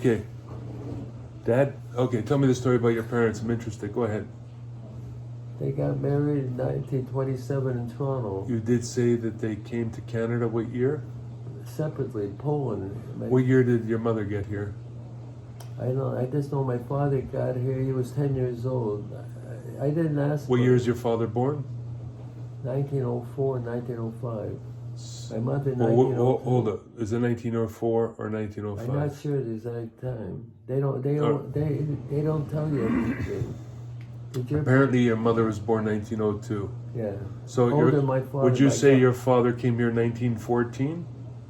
Okay. Dad? Okay, tell me the story about your parents. I'm interested. Go ahead. They got married in 1927 in Toronto, You did say that they came to Canada. What year? separately, Poland. What year did your mother get here? I just know my father got here, he was 10 years old. I didn't ask What for year it. is your father born? 1904, 1905. My mother, Well, 1902. hold up. Is it 1904 or I'm 1905? not sure the exact time. They don't tell you anything. Did your Apparently, your mother was born 1902. Yeah. So, Older than my father. would you my say God- your father came here in 1914?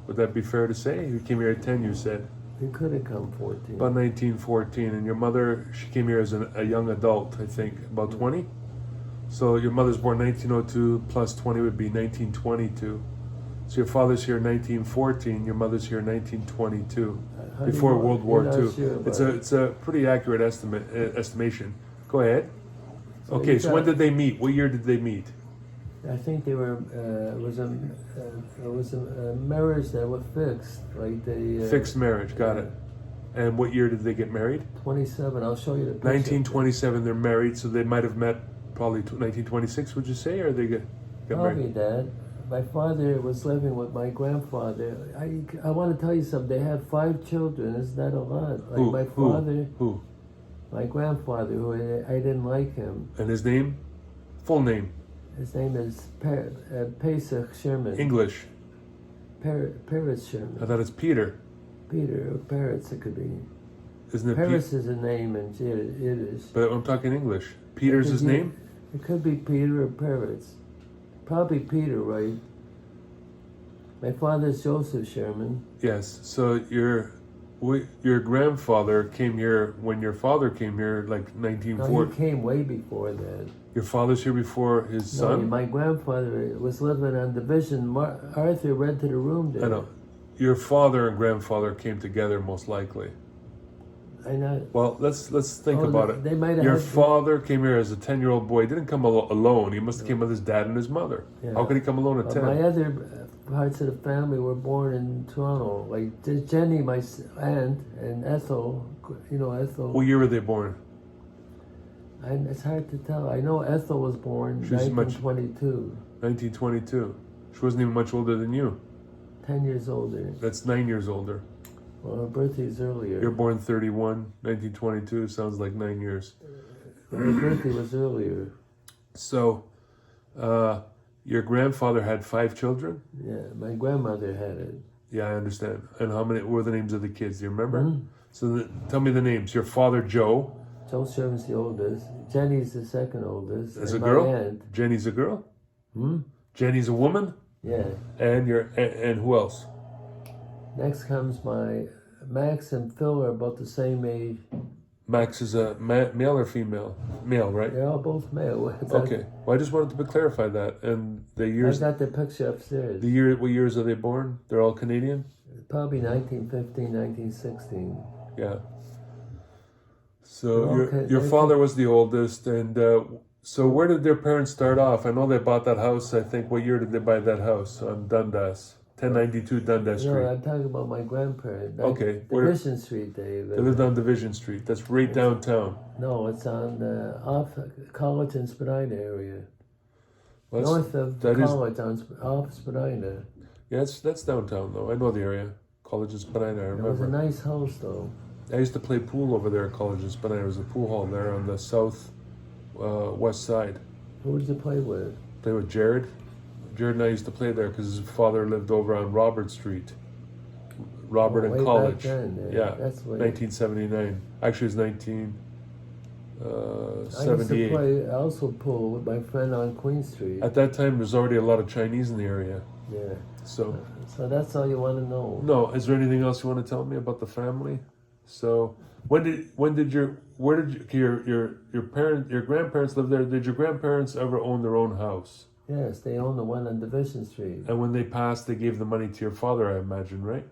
Would that be fair to say? He came here at 10, you said. He could have come 14. About 1914. And your mother, she came here as a young adult, I think, about 20? So your mother's born 1902 plus 20 would be 1922. So your father's here in 1914, your mother's here in 1922, before World War II. It's a pretty accurate estimation. Go ahead. Okay, so when did they meet? What year did they meet? I think they were it was a marriage that was fixed, like they Fixed marriage, got it. And what year did they get married? 27. I'll show you the picture. 1927. They're married, so they might have met probably 1926. Would you say, or they got Probably married? Dad. My father was living with my grandfather. I want to tell you something. They had 5 children. Isn't that a lot? Like Who? my father, Who? my grandfather, who I didn't like him. And his name? Full name? His name is Pesach Sherman. English. Paris Sherman. I thought it's Peter. Peter or Paris, it could be. Isn't it Paris is a name in Yiddish. But I'm talking English. Peter's his name? It could be Peter or Paris. Probably Peter, right? My father's Joseph Sherman. Yes. So your grandfather came here when your father came here, like No, 1940. he came way before that. Your father's here before his No, son? my grandfather was living on Division. Arthur rented a room there. I know. Your father and grandfather came together, most likely. I know. Well, let's think about it. They might have Your had- father came here as a 10-year-old boy. He didn't come alone. He must have came with his dad and his mother. Yeah. How could he come alone at But 10? my other parts of the family were born in Toronto. Like Jenny, my aunt, and Ethel. You know Ethel. What year were they born? And it's hard to tell. I know Ethel was born She's 1922. 1922. She wasn't even much older than you. 10 years older. That's 9 years older. Well, her birthday's earlier. You're born 31, 1922. Sounds like 9 years. Her birthday was earlier. So, your grandfather had 5 children? Yeah, my grandmother had it. Yeah, I understand. And how many were the names of the kids? Do you remember? Mhm. So tell me the names. Your father, Joe. Joe Sherman's the oldest. Jenny's the second oldest. Is and a girl? My aunt. Jenny's a girl? Hmm? Jenny's a woman? Yeah. And who else? Next comes my Max and Phil are about the same age. Max is a male or female? Male, right? They're all both male. Okay. Well, I just wanted to clarify that. And the I years, got the picture upstairs. what years are they born? They're all Canadian? Probably 1915, 1916. Yeah. So Okay, your okay. father was the oldest, and so where did their parents start off? I know they bought that house. I think what year did they buy that house on Dundas, 1092 Dundas Street? No, I'm talking about my grandparents. Okay, where- Division Street, Dave. They lived on Division Street. That's right downtown. No, it's on off College and Spadina area. Well, North of that is- College off Spadina. Yeah, that's downtown though. I know the area. College is Spadina. I It was a remember. nice house, though. I used to play pool over there at College is Spadina. There was a pool hall there on the south west side. Who did you play with? Play with Jared. Jared and I used to play there because his father lived over on Robert Street. Robert Way and back College. then, Yeah, that's way. 1979. Actually, it's I used to 1978. play also pool with my friend on Queen Street. At that time, there's already a lot of Chinese in the area. Yeah. So, So that's all you want to know. no, is there anything else you want to tell me about the family? So, where did your grandparents live there? Did your grandparents ever own their own house? Yes, they own the one on Division Street. And when they passed, they gave the money to your father, I imagine, right?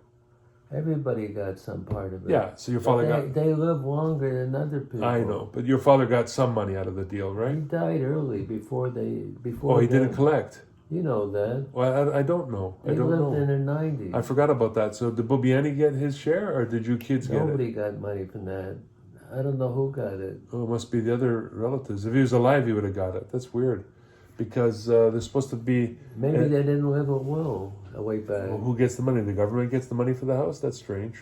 Everybody got some part of it. Yeah. So your But father they, got. they live longer than other people. I know, but your father got some money out of the deal, He right? died early before. Oh, he didn't them. collect. You know that. Well, I don't know. They I don't lived know. in their 90s. I forgot about that. So did Bubiani get his share, or did you kids get it? Nobody got money from that. I don't know who got it. Oh, it must be the other relatives. If he was alive, he would have got it. That's weird, because they're supposed to be. Maybe they didn't live at will way back. Well, who gets the money? The government gets the money for the house? That's strange.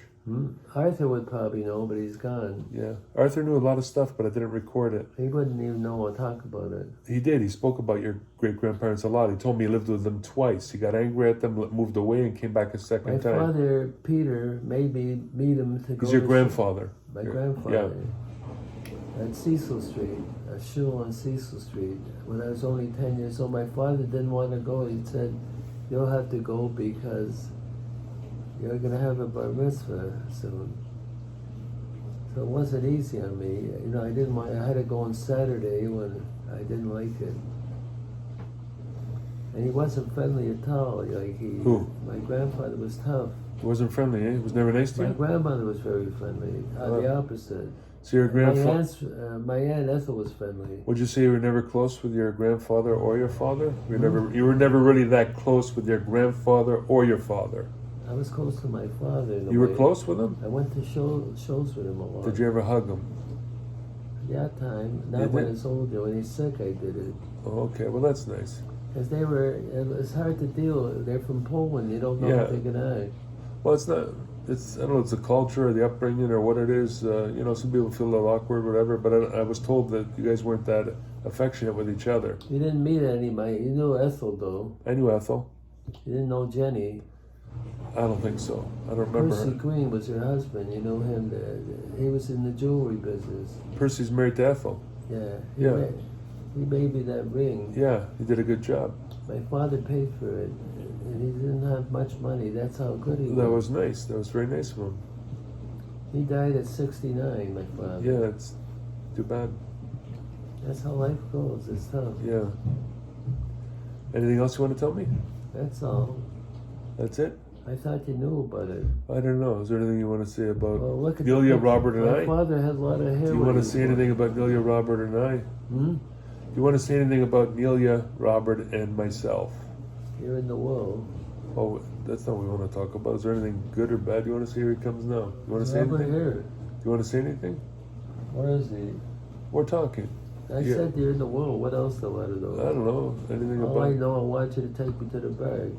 Arthur would probably know, but he's gone. Yeah. Arthur knew a lot of stuff, but I didn't record it. He wouldn't even know or talk about it. He did. He spoke about your great-grandparents a lot. He told me he lived with them twice. He got angry at them, moved away, and came back a second My time. father, Peter, made me meet him to go He's your to grandfather. My grandfather. At Cecil Street, a shul on Cecil Street. When I was only 10 years old, my father didn't want to go. He said, "You'll have to go because you're going to have a bar mitzvah soon." So it wasn't easy on me. You know, I didn't want, I had to go on Saturday when I didn't like it. And he wasn't friendly at all. Like Who? My grandfather was tough. He wasn't friendly, eh? He was never nice to My you? grandmother was very friendly. The opposite. So your grandfather... My aunt Ethel was friendly. Would you say you were never close with your grandfather or your father? You were never really that close with your grandfather or your father? I was close to my father. In a You were way. close with him? I went to shows with him a lot. Did you ever hug him? Yeah, time. You Not when did? he's older. When he's sick, I did it. Oh, okay. Well, that's nice. Because it's hard to deal. They're from Poland. You don't know Yeah. if they can act. Well, it's not... I don't know, it's the culture or the upbringing or what it is. You know, some people feel a little awkward, whatever, but I was told that you guys weren't that affectionate with each other. You didn't meet anybody. You knew Ethel, though. I knew Ethel. You didn't know Jenny. I don't think so. I don't remember Percy her. Green was her husband. You know him. He was in the jewelry business. Percy's married to Ethel. Yeah. Yeah. He made me that ring. Yeah, he did a good job. My father paid for it, and he didn't have much money. That's how good he was. That was nice. That was very nice of him. He died at 69, my father. Yeah, it's too bad. That's how life goes. It's tough. Yeah. Anything else you want to tell me? That's all. That's it? I thought you knew about it. I don't know. Is there anything you want to say about Well, look at Nelia, the Robert, and My I? father had a lot of hair. Do you want to say anything about Nelia, Robert, and I? Hmm? Do you want to say anything about Nelia, Robert, and myself? You're in the world. Oh, that's not what we want to talk about. Is there anything good or bad you want to say? Here he comes now. You want to say Robert anything? here. Do you want to say anything? Where is he? We're talking. I Yeah. said you're in the world. What else do I know? I don't know. Anything All I about know, I want you to take me to the bank.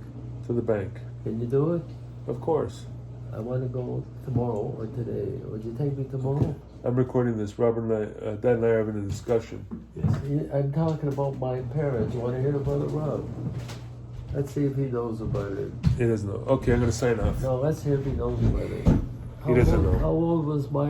to the bank? Can you do it? Of course. I want to go tomorrow or today. Would you take me tomorrow? I'm recording this. Robert and I, Dad and I are having a discussion. I'm talking about my parents. You want to hear about it, Rob? Let's see if he knows about it. He doesn't know. Okay, I'm going to sign off. No, let's hear if he knows about it. He doesn't know. How old was my